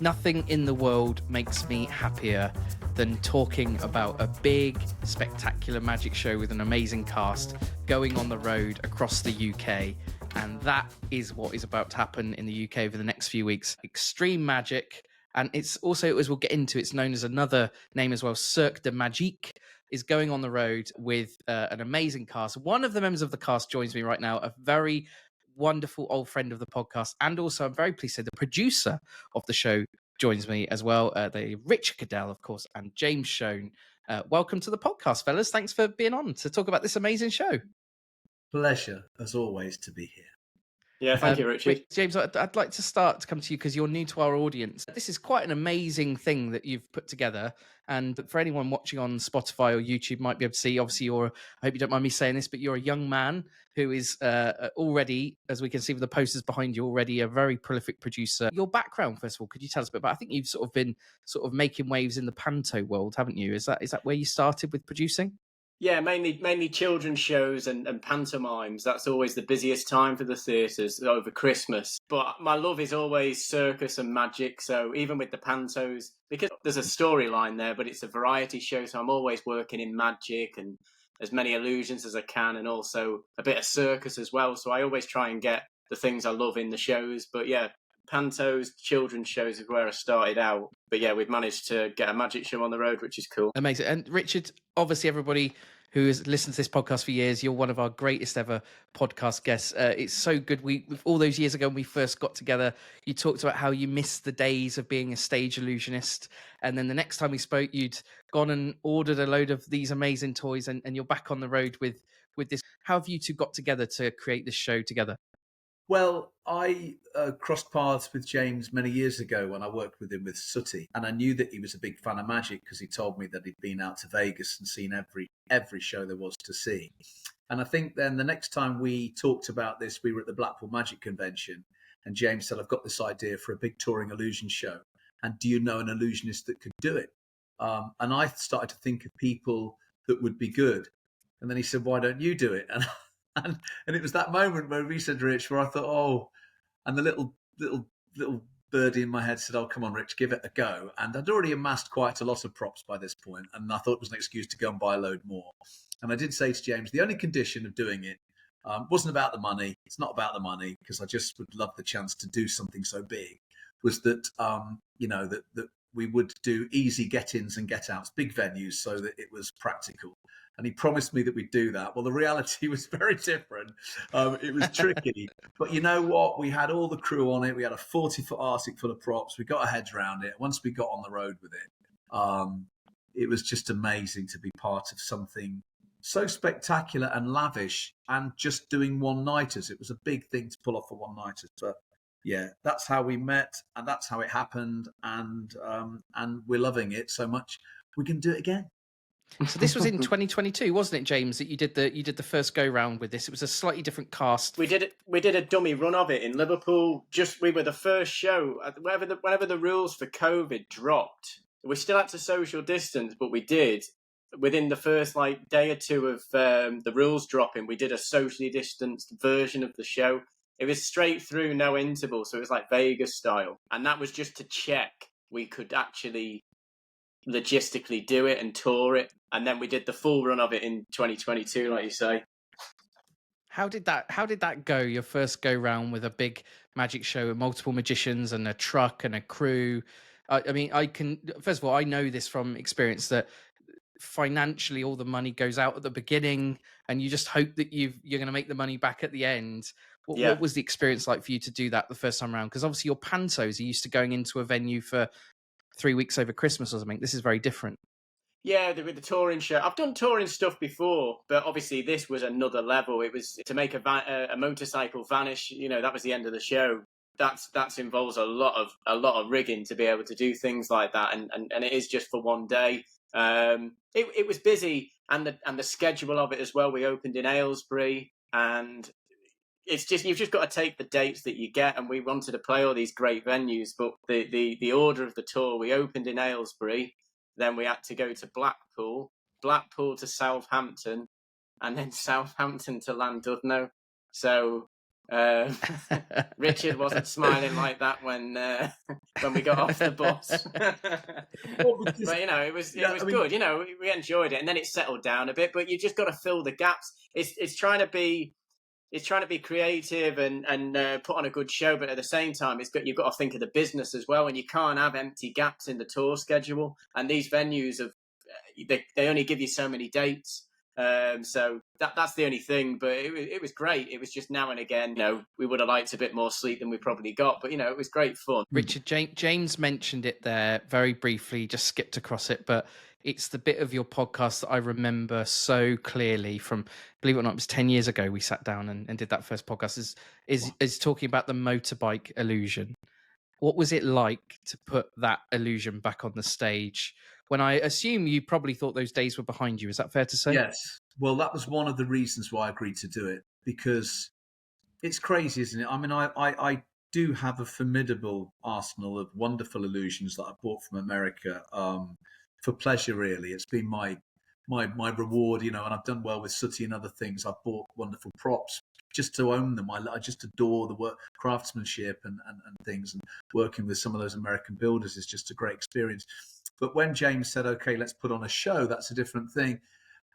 Nothing in the world makes me happier than talking about a big, spectacular magic show with an amazing cast going on the road across the UK. And that is what is about to happen in the UK over the next few weeks. X-Treme Magic. And it's also, as we'll get into, it's known as another name as well, Cirque Du Magique, is going on the road with an amazing cast. One of the members of the cast joins me right now, a very wonderful old friend of the podcast, and also I'm very pleased to say the producer of the show joins me as well. They Richard Cadell, of course, and James Shone. Welcome to the podcast, fellas. Thanks for being on to talk about this amazing show. Pleasure, as always, to be here. Yeah, thank you, Richard. James, I'd like to start to come to you because you're new to our audience. This is quite an amazing thing that you've put together. And for anyone watching on Spotify or YouTube might be able to see, obviously, I hope you don't mind me saying this, but you're a young man who is already, as we can see with the posters behind you, already a very prolific producer. Your background, first of all, could you tell us a bit about? I think you've sort of been making waves in the panto world, haven't you? Is that where you started with producing? Yeah, mainly children's shows and pantomimes. That's always the busiest time for the theatres over Christmas. But my love is always circus and magic. So even with the pantos, because there's a storyline there, but it's a variety show. So I'm always working in magic and as many illusions as I can, and also a bit of circus as well. So I always try and get the things I love in the shows. But yeah, pantos, children's shows is where I started out. But yeah, we've managed to get a magic show on the road, which is cool. Amazing. And Richard, obviously everybody who has listened to this podcast for years, you're one of our greatest ever podcast guests. It's so good. All those years ago when we first got together, you talked about how you missed the days of being a stage illusionist. And then the next time we spoke, you'd gone and ordered a load of these amazing toys, and you're back on the road with this. How have you two got together to create this show together? Well, I crossed paths with James many years ago when I worked with him with Sooty, and I knew that he was a big fan of magic because he told me that he'd been out to Vegas and seen every show there was to see. And I think then the next time we talked about this, we were at the Blackpool Magic Convention, and James said, "I've got this idea for a big touring illusion show, and do you know an illusionist that could do it?" And I started to think of people that would be good, and then he said, "Why don't you do it?" And it was that moment where we said, Rich, where I thought, oh, and the little birdie in my head said, "Oh, come on, Rich, give it a go." And I'd already amassed quite a lot of props by this point, and I thought it was an excuse to go and buy a load more. And I did say to James, the only condition of doing it wasn't about the money. It's not about the money, because I just would love the chance to do something so big. Was that that we would do easy get-ins and get-outs, big venues, so that it was practical. And he promised me that we'd do that. Well, the reality was very different. It was tricky. But you know what? We had all the crew on it. We had a 40-foot Arctic full of props. We got our heads around it. Once we got on the road with it was just amazing to be part of something so spectacular and lavish, and just doing one-nighters. It was a big thing to pull off for one-nighters. But yeah, that's how we met, and that's how it happened. And we're loving it so much, we can do it again. So this was in 2022, wasn't it, James? That you did the first go round with this. It was a slightly different cast. We did a dummy run of it in Liverpool. We were the first show. Whenever the rules for COVID dropped, we still had to social distance, but we did within the first day or two of the rules dropping. We did a socially distanced version of the show. It was straight through, no interval, so it was like Vegas style, and that was just to check we could actually logistically do it and tour it. And then we did the full run of it in 2022, like you say. How did that go? Your first go round with a big magic show with multiple magicians and a truck and a crew. I mean, first of all, I know this from experience that financially all the money goes out at the beginning, and you just hope that you're going to make the money back at the end. What was the experience like for you to do that the first time around? Because obviously your pantos are used to going into a venue for 3 weeks over Christmas or something. This is very different. Yeah, with the touring show. I've done touring stuff before, but obviously this was another level. It was to make a motorcycle vanish. That was the end of the show. That involves a lot of rigging to be able to do things like that, and it is just for one day. It was busy, and the schedule of it as well. We opened in Aylesbury, and it's just you've just got to take the dates that you get. And we wanted to play all these great venues, but the order of the tour, we opened in Aylesbury. Then we had to go to Blackpool to Southampton, and then Southampton to Llandudno. So Richard wasn't smiling like that when we got off the bus. But it was good. We enjoyed it, and then it settled down a bit. But you just got to fill the gaps. It's trying to be creative and put on a good show, but at the same time, you've got to think of the business as well, and you can't have empty gaps in the tour schedule. And these venues they only give you so many dates. So that's the only thing, but it was great. It was just now and again, we would have liked a bit more sleep than we probably got, but it was great fun. Richard, James mentioned it there very briefly, just skipped across it, but it's the bit of your podcast that I remember so clearly from, believe it or not, it was 10 years ago we sat down and did that first podcast, is talking about the motorbike illusion. What was it like to put that illusion back on the stage when I assume you probably thought those days were behind you? Is that fair to say? Yes. Well, that was one of the reasons why I agreed to do it, because it's crazy, isn't it? I mean, I do have a formidable arsenal of wonderful illusions that I bought from America for pleasure, really. It's been my reward, and I've done well with Sooty and other things. I've bought wonderful props just to own them. I just adore the work, craftsmanship and things, and working with some of those American builders is just a great experience. But when James said, okay, let's put on a show, that's a different thing.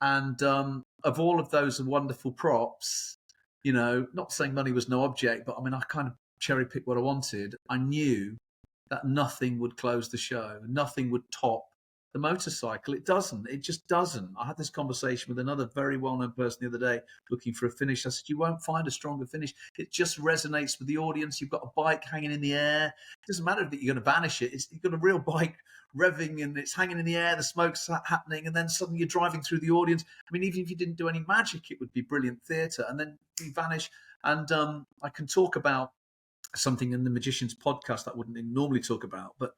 And of all of those wonderful props, not saying money was no object, but I mean, I kind of cherry picked what I wanted. I knew that nothing would close the show. Nothing would top the motorcycle. It just doesn't. I had this conversation with another very well-known person the other day looking for a finish. I said, you won't find a stronger finish. It just resonates with the audience. You've got a bike hanging in the air. It doesn't matter that you're going to vanish it. You've got a real bike revving and it's hanging in the air, the smoke's happening, and then suddenly you're driving through the audience. I mean, even if you didn't do any magic, it would be brilliant theatre, and then you vanish. And I can talk about something in the Magician's podcast that I wouldn't normally talk about, but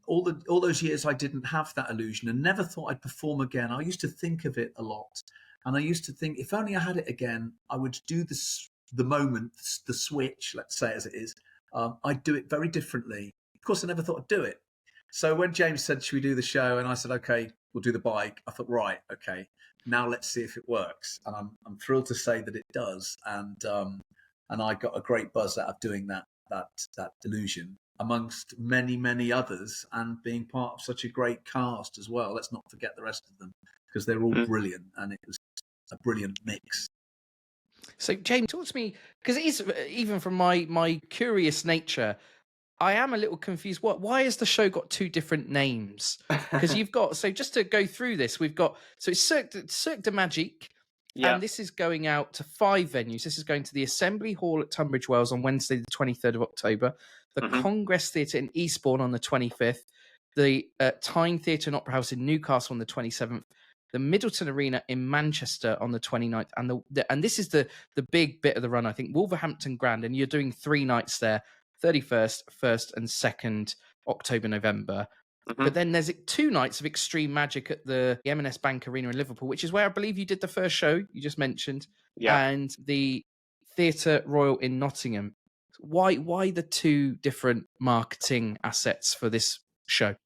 all those years I didn't have that illusion and never thought I'd perform again. I used to think of it a lot, and I used to think if only I had it again, I would do the moment, the switch, let's say as it is. I'd do it very differently. Of course, I never thought I'd do it. So when James said, should we do the show? And I said, okay, we'll do the bike. I thought, right, okay, now let's see if it works. And I'm thrilled to say that it does. And I got a great buzz out of doing that illusion, amongst many, many others, and being part of such a great cast as well. Let's not forget the rest of them, because they're all brilliant, and it was a brilliant mix. So, James, talk to me, because it is, even from my curious nature, I am a little confused. Why has the show got two different names? Because you've got, so just to go through this, we've got, so it's Cirque du Magique, and this is going out to 5 venues. This is going to the Assembly Hall at Tunbridge Wells on Wednesday, the 23rd of October, the Congress Theatre in Eastbourne on the 25th, the Tyne Theatre and Opera House in Newcastle on the 27th, the Middleton Arena in Manchester on the 29th, and this is the big bit of the run, I think, Wolverhampton Grand, and you're doing 3 nights there, 31st, 1st and 2nd October, November. But then there's 2 nights of X-Treme Magic at the M&S Bank Arena in Liverpool, which is where I believe you did the first show you just mentioned, and the Theatre Royal in Nottingham. Why the 2 different marketing assets for this show?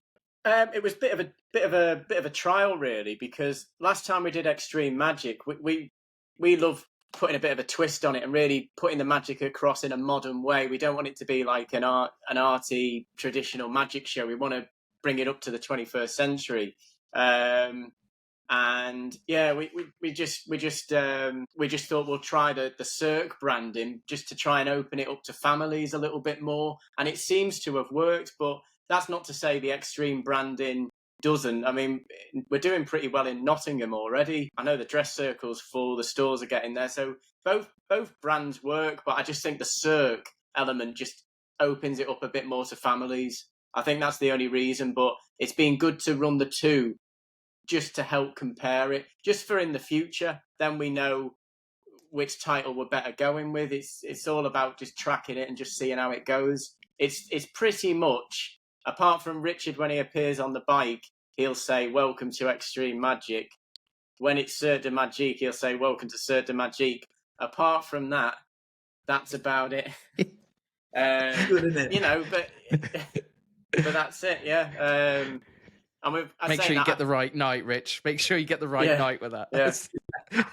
It was a bit of a trial, really, because last time we did X-Treme Magic, we love putting a bit of a twist on it and really putting the magic across in a modern way. We don't want it to be like an arty traditional magic show. We want to bring it up to the 21st century. And yeah, we just thought we'll try the Cirque branding just to try and open it up to families a little bit more. And it seems to have worked, but that's not to say the X-Treme branding doesn't. I mean, we're doing pretty well in Nottingham already. I know the dress circle's full, the stores are getting there. So both brands work, but I just think the Cirque element just opens it up a bit more to families. I think that's the only reason, but it's been good to run the 2 just to help compare it, just for in the future. Then we know which title we're better going with. It's all about just tracking it and just seeing how it goes. It's pretty much, apart from Richard, when he appears on the bike, he'll say, "Welcome to X-Treme Magic." When it's Cirque du Magique, he'll say, "Welcome to Cirque du Magique." Apart from that, that's about it. Good, isn't it? But that's it, yeah. Make sure you get the right night, Rich. Make sure you get the right night with that. Yeah.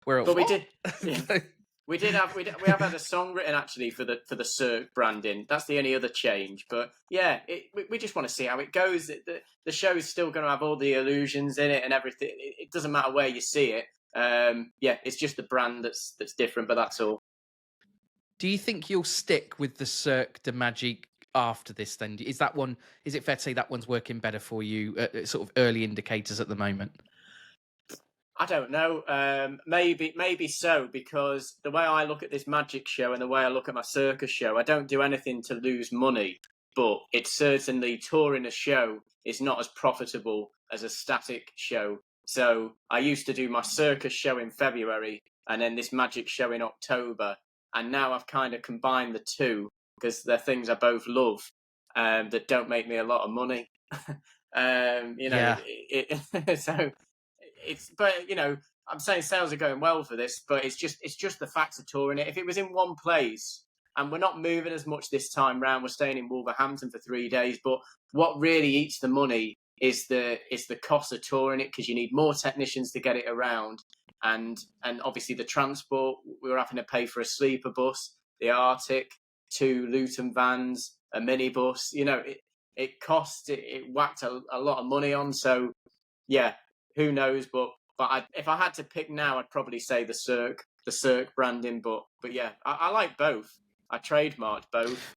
We're but we did. Yeah. We have had a song written actually for the Cirque branding. That's the only other change. But yeah, we just want to see how it goes. The show is still going to have all the illusions in it and everything. It doesn't matter where you see it. Yeah, it's just the brand that's different, but that's all. Do you think you'll stick with the Cirque Du Magique after this then? Is it fair to say that one's working better for you, sort of early indicators at the moment? I don't know. Maybe so, because the way I look at this magic show and the way I look at my circus show, I don't do anything to lose money. But it's certainly, touring a show is not as profitable as a static show. So I used to do my circus show in February and then this magic show in October. And now I've kind of combined the two because they're things I both love that don't make me a lot of money. So it's, but I'm saying sales are going well for this, but it's just the fact of touring it. If it was in one place, and we're not moving as much this time round, we're staying in Wolverhampton for 3 days. But what really eats the money is the cost of touring it, because you need more technicians to get it around, and obviously the transport. We were having to pay for a sleeper bus, the Arctic, 2 Luton vans, a minibus. It cost, it whacked a lot of money on. So yeah, who knows? But if I had to pick now, I'd probably say the Cirque branding. But yeah, I like both. I trademarked both.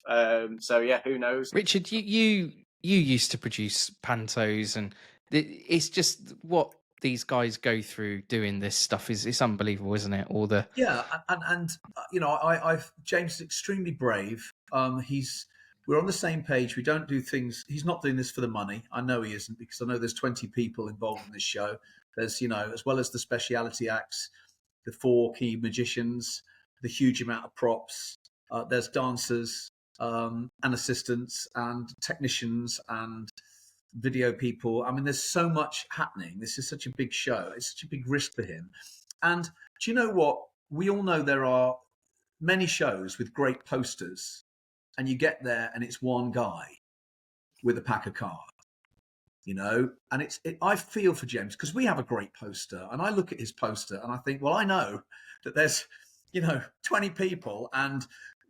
So yeah, who knows? Richard, you used to produce pantos, and it's just what these guys go through doing this stuff is unbelievable, isn't it? And James is extremely brave. We're on the same page. We don't do things. He's not doing this for the money. I know he isn't, because I know there's 20 people involved in this show. There's, as well as the speciality acts, the 4 key magicians, the huge amount of props. There's dancers and assistants and technicians and video people. I mean, there's so much happening. This is such a big show. It's such a big risk for him. And do you know what? We all know there are many shows with great posters, and you get there and it's one guy with a pack of cards, and I feel for James, because we have a great poster, and I look at his poster and I think, well, I know that there's 20 people and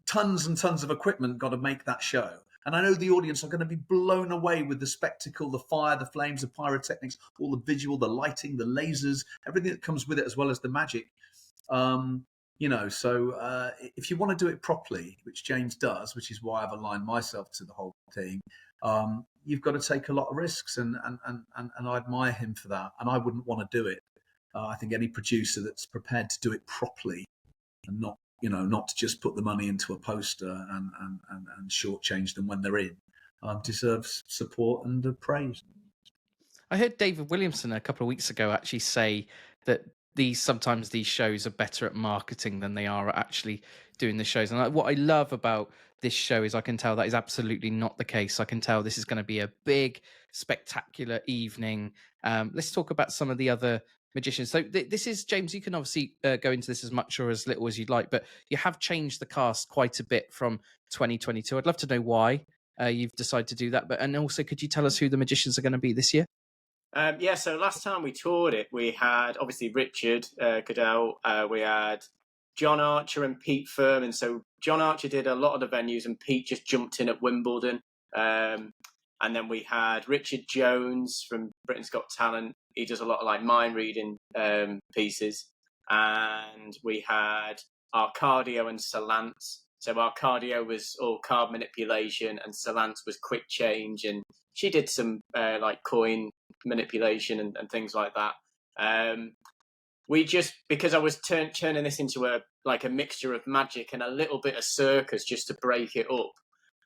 tons and tons of equipment got to make that show. And I know the audience are going to be blown away with the spectacle, the fire, the flames, the pyrotechnics, all the visual, the lighting, the lasers, everything that comes with it, as well as the magic. So if you want to do it properly, which James does, which is why I've aligned myself to the whole team, you've got to take a lot of risks, and I admire him for that. And I wouldn't want to do it. I think any producer that's prepared to do it properly and not to just put the money into a poster and shortchange them when they're in, deserves support and praise. I heard David Williamson a couple of weeks ago actually say that sometimes these shows are better at marketing than they are at actually doing the shows. And what I love about this show is I can tell that is absolutely not the case. I can tell this is going to be a big, spectacular evening. Let's talk about some of the other magicians. So this is, James, you can obviously go into this as much or as little as you'd like, but you have changed the cast quite a bit from 2022. I'd love to know why you've decided to do that. And also, could you tell us who the magicians are going to be this year? So last time we toured it, we had obviously Richard Cadell, we had John Archer and Pete Furman. So John Archer did a lot of the venues and Pete just jumped in at Wimbledon. And then we had Richard Jones from Britain's Got Talent. He does a lot of like mind reading pieces. And we had Arcadio and Salance. So Arcadio was all card manipulation and Salance was quick change. And she did some like coin manipulation and things like that. We just, because I was turning this into a mixture of magic and a little bit of circus just to break it up,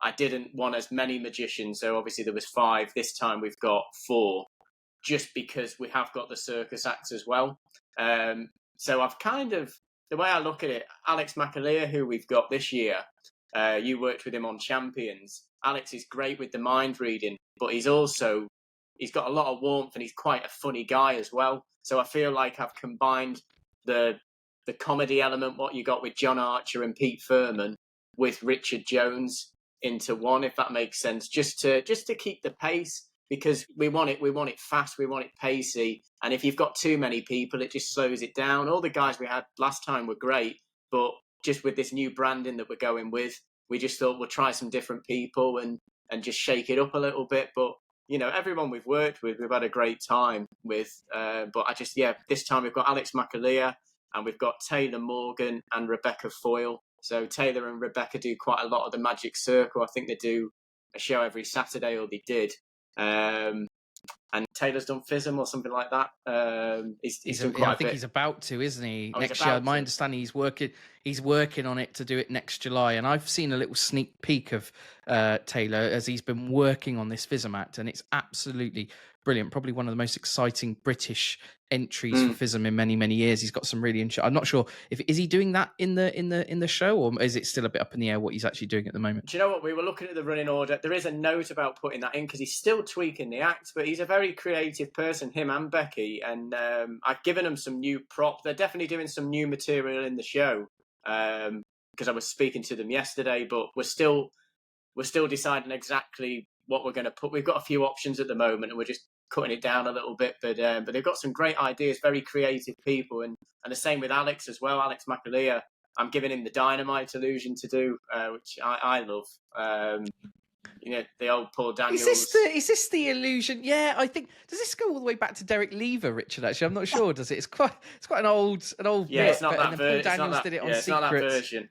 I didn't want as many magicians. So obviously there was 5. This time we've got 4, just because we have got the circus acts as well. So I've kind of, the way I look at it, Alex McAleer, who we've got this year, you worked with him on Champions. Alex is great with the mind reading, but he's got a lot of warmth and he's quite a funny guy as well. So I feel like I've combined the comedy element, what you got with John Archer and Pete Furman, with Richard Jones into one, if that makes sense, just to keep the pace, because we want it fast, we want it pacey. And if you've got too many people, it just slows it down. All the guys we had last time were great, but just with this new branding that we're going with, we just thought we'll try some different people and just shake it up a little bit. But everyone we've worked with, we've had a great time with. But this time we've got Alex McAleer and we've got Taylor, Morgan and Rebecca Foyle. So Taylor and Rebecca do quite a lot of the Magic Circle. I think they do a show every Saturday, or they did. And Taylor's done FISM or something like that. He's done quite I think he's about to, isn't he? Oh, next year. My understanding, he's working on it to do it next July. And I've seen a little sneak peek of Taylor as he's been working on this FISM act, and it's absolutely brilliant. Probably one of the most exciting British entries for FISM in many, many years. He's got some really interesting. I'm not sure is he doing that in the show, or is it still a bit up in the air what he's actually doing at the moment? Do you know what? We were looking at the running order. There is a note about putting that in because he's still tweaking the act, but he's a very creative person, him and Becky. And I've given them some new prop. They're definitely doing some new material in the show because I was speaking to them yesterday, but we're still deciding exactly what we're going to put. We've got a few options at the moment, and we're just cutting it down a little bit. But they've got some great ideas, very creative people, and the same with Alex as well. Alex McAleer, I'm giving him the dynamite illusion to do, which I love. The old Paul Daniels. Is this the illusion? Yeah, I think. Does this go all the way back to Derek Lever, Richard? Actually, I'm not sure. Does it? It's quite an old. Yeah, bit, it's not that version. Paul Daniels did it on It's not that version.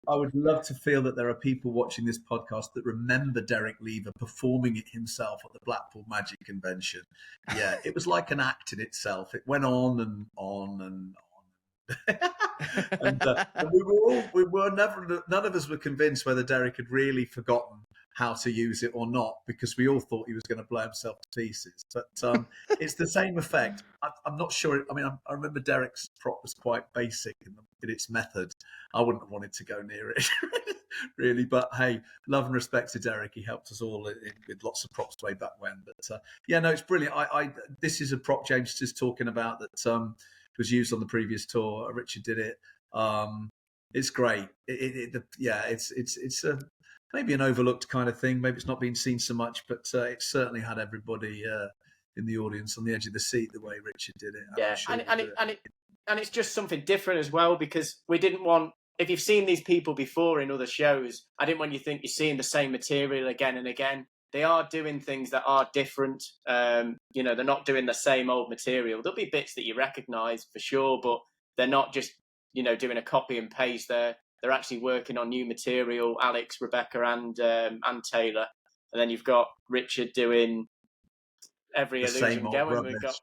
I would love to feel that there are people watching this podcast that remember Derek Lever performing it himself at the Blackpool Magic Convention. Yeah, it was like an act in itself. It went on and on and on. None of us were convinced whether Derek had really forgotten how to use it or not, because we all thought he was going to blow himself to pieces. But it's the same effect. I'm not sure. I mean, I remember Derek's prop was quite basic in its method. I wouldn't have wanted to go near it, really. But hey, love and respect to Derek. He helped us all with lots of props way back when. But it's brilliant. This is a prop James is talking about that was used on the previous tour. Richard did it. It's great. It's a maybe an overlooked kind of thing. Maybe it's not been seen so much, but it certainly had everybody in the audience on the edge of the seat the way Richard did it. Yeah, sure and it's just something different as well, because we didn't want. If you've seen these people before in other shows, I didn't want you to think you're seeing the same material again and again. They are doing things that are different. They're not doing the same old material. There'll be bits that you recognise for sure, but they're not just doing a copy and paste. They're actually working on new material. Alex, Rebecca, and Taylor, and then you've got Richard doing every illusion going. We've got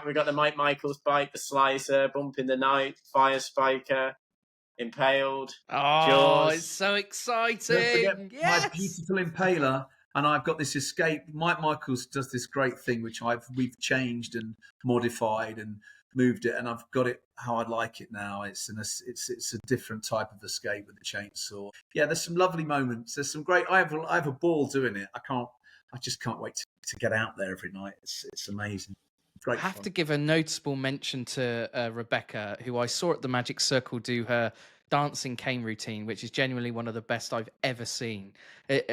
We've got the Mike Michaels bike, the slicer, bump in the night, fire spiker, impaled. Oh, Jaws. It's so exciting! Don't forget my beautiful impaler, and I've got this escape. Mike Michaels does this great thing, which we've changed and modified and moved it, and I've got it how I'd like it now. It's a different type of escape with the chainsaw. Yeah, there's some lovely moments. There's some great. I have a ball doing it. I just can't wait to get out there every night. It's amazing. Great. I have to give a noticeable mention to Rebecca, who I saw at the Magic Circle do her dancing cane routine, which is genuinely one of the best I've ever seen.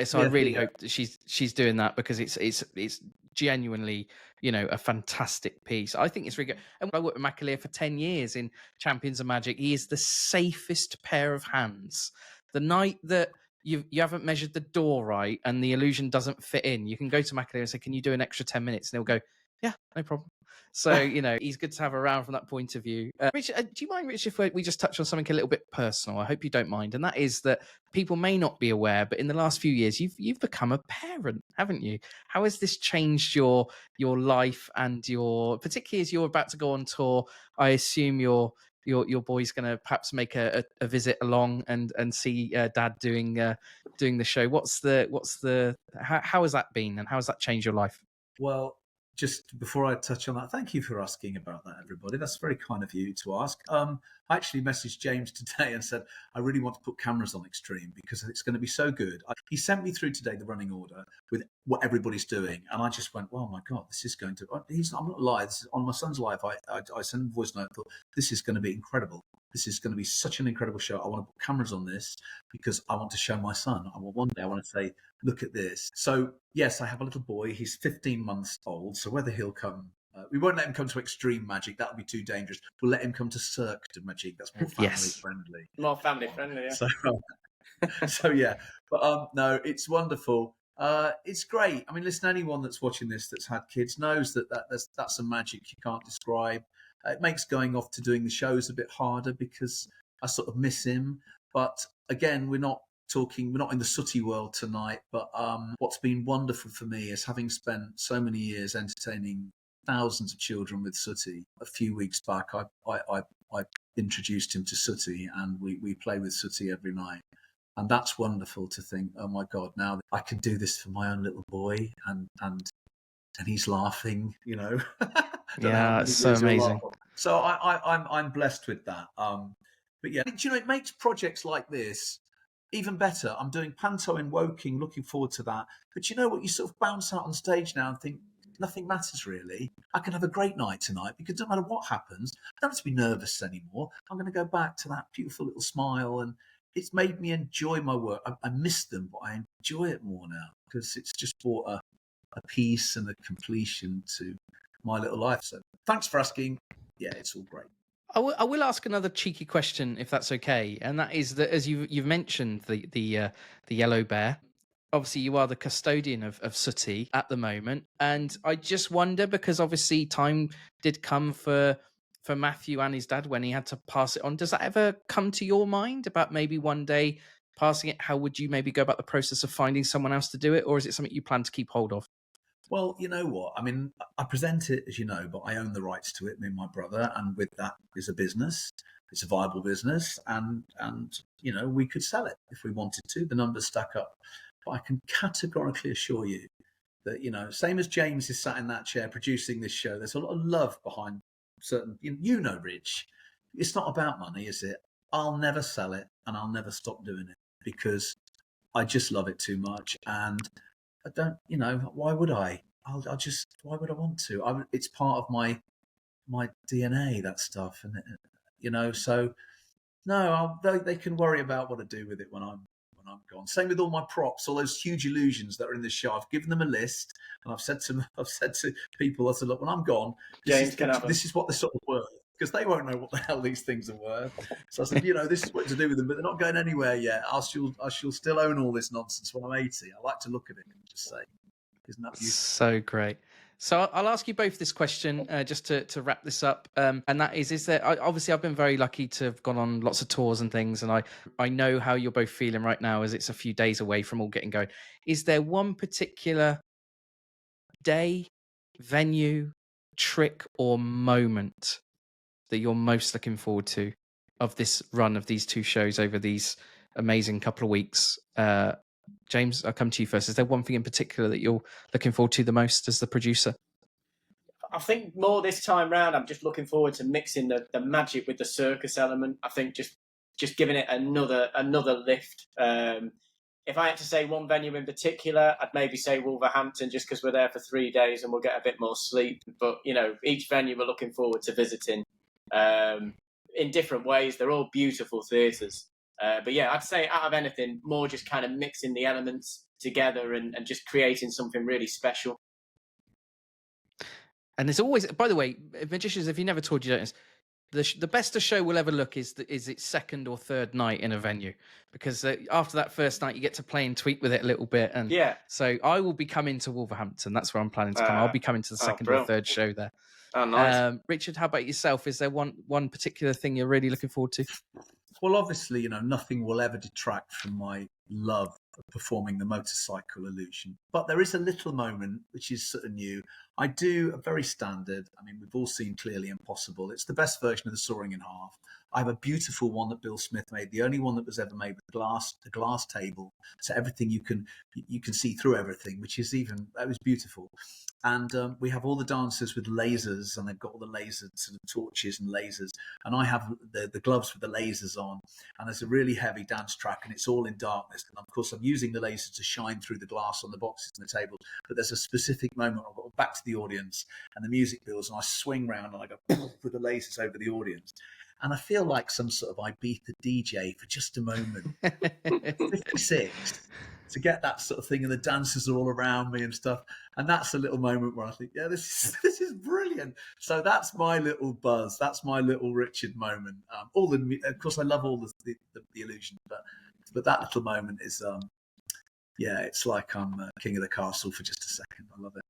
So I really hope that she's doing that, because it's genuinely, a fantastic piece. I think it's really good. And I worked with McAleer for 10 years in Champions of Magic. He is the safest pair of hands. The night that you haven't measured the door right and the illusion doesn't fit in, you can go to McAleer and say, can you do an extra 10 minutes? And he'll go, yeah, no problem. So, he's good to have around from that point of view. Richard, do you mind, Richard, if we just touch on something a little bit personal? I hope you don't mind. And that is that people may not be aware, but in the last few years, you've become a parent, haven't you? How has this changed your life and particularly as you're about to go on tour? I assume your boy's going to perhaps make a visit along and see Dad doing the show. How has that been, and how has that changed your life? Well, just before I touch on that, thank you for asking about that, everybody. That's very kind of you to ask. I actually messaged James today and said, I really want to put cameras on X-Treme because it's going to be so good. He sent me through today the running order with what everybody's doing. And I just went, oh my God, this is going to... I'm not lying. This is on my son's live. I sent him a voice note. I thought, this is going to be incredible. This is going to be such an incredible show. I want to put cameras on this because I want to show my son. One day I want to say, look at this. So yes, I have a little boy. He's 15 months old. So whether he'll come We won't let him come to X-Treme Magic. That would be too dangerous. We'll let him come to Cirque Du Magique. That's more family Yes. friendly. More family friendly, yeah. So yeah, but no, it's wonderful. It's great. I mean, listen, anyone that's watching this that's had kids knows that's a magic you can't describe. It makes going off to doing the shows a bit harder because I sort of miss him. But again, we're not in the sooty world tonight. But what's been wonderful for me is having spent so many years entertaining thousands of children with Sooty. A few weeks back, I introduced him to Sooty, and we play with Sooty every night. And that's wonderful to think, oh my God, now I can do this for my own little boy, and he's laughing, you know. Yeah, it's so amazing. So I'm blessed with that. But yeah, you know, it makes projects like this even better. I'm doing Panto in Woking, looking forward to that. But you know what? You sort of bounce out on stage now and think nothing matters really. I can have a great night tonight because no matter what happens, I don't have to be nervous anymore. I'm going to go back to that beautiful little smile, and it's made me enjoy my work. I miss them, but I enjoy it more now because it's just brought a peace and a completion to my little life. So thanks for asking. Yeah, it's all great. I will ask another cheeky question, if that's okay, and that is that as you've mentioned the yellow bear. Obviously, you are the custodian of Sooty at the moment, and I just wonder because obviously time did come for Matthew and his dad when he had to pass it on. Does that ever come to your mind about maybe one day passing it? How would you maybe go about the process of finding someone else to do it, or is it something you plan to keep hold of? Well, you know what? I mean, I present it, as you know, but I own the rights to it, me and my brother, and with that is a business. It's a viable business, and you know, we could sell it if we wanted to. The numbers stack up. But I can categorically assure you that, you know, same as James is sat in that chair producing this show, there's a lot of love behind certain, you know, Rich, it's not about money, is it? I'll never sell it, and I'll never stop doing it because I just love it too much. And I don't, you know, why would I? Why would I want to? It's part of my DNA, that stuff. And, you know, so no, they can worry about what I do with it when I'm gone. Same with all my props, all those huge illusions that are in the show. I've given them a list, and I've said to people, I said, look, when I'm gone, this is what they're sort of worth, because they won't know what the hell these things are worth. So I said, you know, this is what to do with them, but they're not going anywhere yet. I shall still own all this nonsense when I'm 80. I like to look at it and just say, isn't that beautiful? So great. So I'll ask you both this question just to wrap this up, and that is there? Obviously, I've been very lucky to have gone on lots of tours and things, and I know how you're both feeling right now, as it's a few days away from all getting going. Is there one particular day, venue, trick, or moment that you're most looking forward to of this run of these two shows over these amazing couple of weeks? James, I'll come to you first. Is there one thing in particular that you're looking forward to the most as the producer? I think more this time round, I'm just looking forward to mixing the magic with the circus element. I think just giving it another lift. If I had to say one venue in particular, I'd maybe say Wolverhampton, just because we're there for 3 days and we'll get a bit more sleep. But, you know, each venue we're looking forward to visiting in different ways. They're all beautiful theatres. But yeah, I'd say out of anything, more just kind of mixing the elements together and just creating something really special. And there's always, by the way, magicians, if you never toured, you don't know, the best a show will ever look is its second or third night in a venue, because after that first night you get to play and tweak with it a little bit. And yeah, so I will be coming to Wolverhampton. That's where I'm planning to come. I'll be coming to the second or third show there. Oh, nice. Richard, how about yourself? Is there one particular thing you're really looking forward to? Well, obviously, you know, nothing will ever detract from my love of performing the motorcycle illusion. But there is a little moment which is sort of new. I do a very standard. I mean, we've all seen Clearly Impossible. It's the best version of the Soaring in Half. I have a beautiful one that Bill Smith made, the only one that was ever made with the glass table, so everything you can see through everything, that was beautiful. And we have all the dancers with lasers, and they've got all the lasers, sort of torches and lasers. And I have the gloves with the lasers on, and there's a really heavy dance track, and it's all in darkness. And of course, I'm using the laser to shine through the glass on the boxes and the table. But there's a specific moment I've got back to the audience, and the music builds, and I swing round and I go with the lasers over the audience. And I feel like some sort of Ibiza DJ for just a moment. 56. to get that sort of thing, and the dancers are all around me and stuff. And that's a little moment where I think, yeah, this is brilliant. So that's my little buzz. That's my little Richard moment. Of course, I love all the illusion, but that little moment is, yeah, it's like I'm king of the castle for just a second. I love it.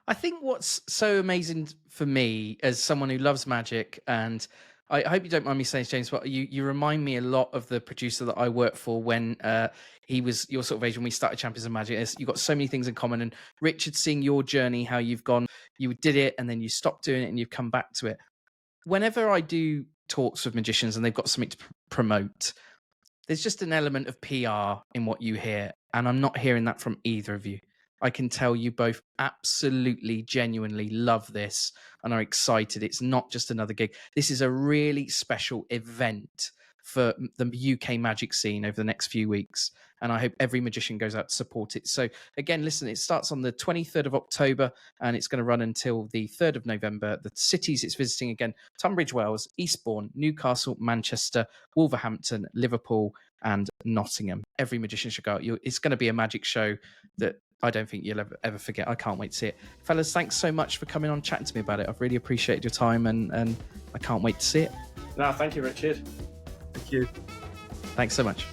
I think what's so amazing for me as someone who loves magic, and I hope you don't mind me saying, James, but you remind me a lot of the producer that I worked for when he was your sort of age when we started Champions of Magic. You've got so many things in common. And Richard, seeing your journey, how you've gone, you did it and then you stopped doing it and you've come back to it. Whenever I do talks with magicians and they've got something to promote, there's just an element of PR in what you hear. And I'm not hearing that from either of you. I can tell you both absolutely, genuinely love this and are excited. It's not just another gig. This is a really special event for the UK magic scene over the next few weeks. And I hope every magician goes out to support it. So again, listen, it starts on the 23rd of October and it's going to run until the 3rd of November. The cities it's visiting again, Tunbridge Wells, Eastbourne, Newcastle, Manchester, Wolverhampton, Liverpool, and Nottingham. Every magician should go out. It's going to be a magic show that I don't think you'll ever forget. I can't wait to see it. Fellas, thanks so much for coming on, chatting to me about it. I've really appreciated your time and I can't wait to see it. No, thank you, Richard. Thank you. Thanks so much.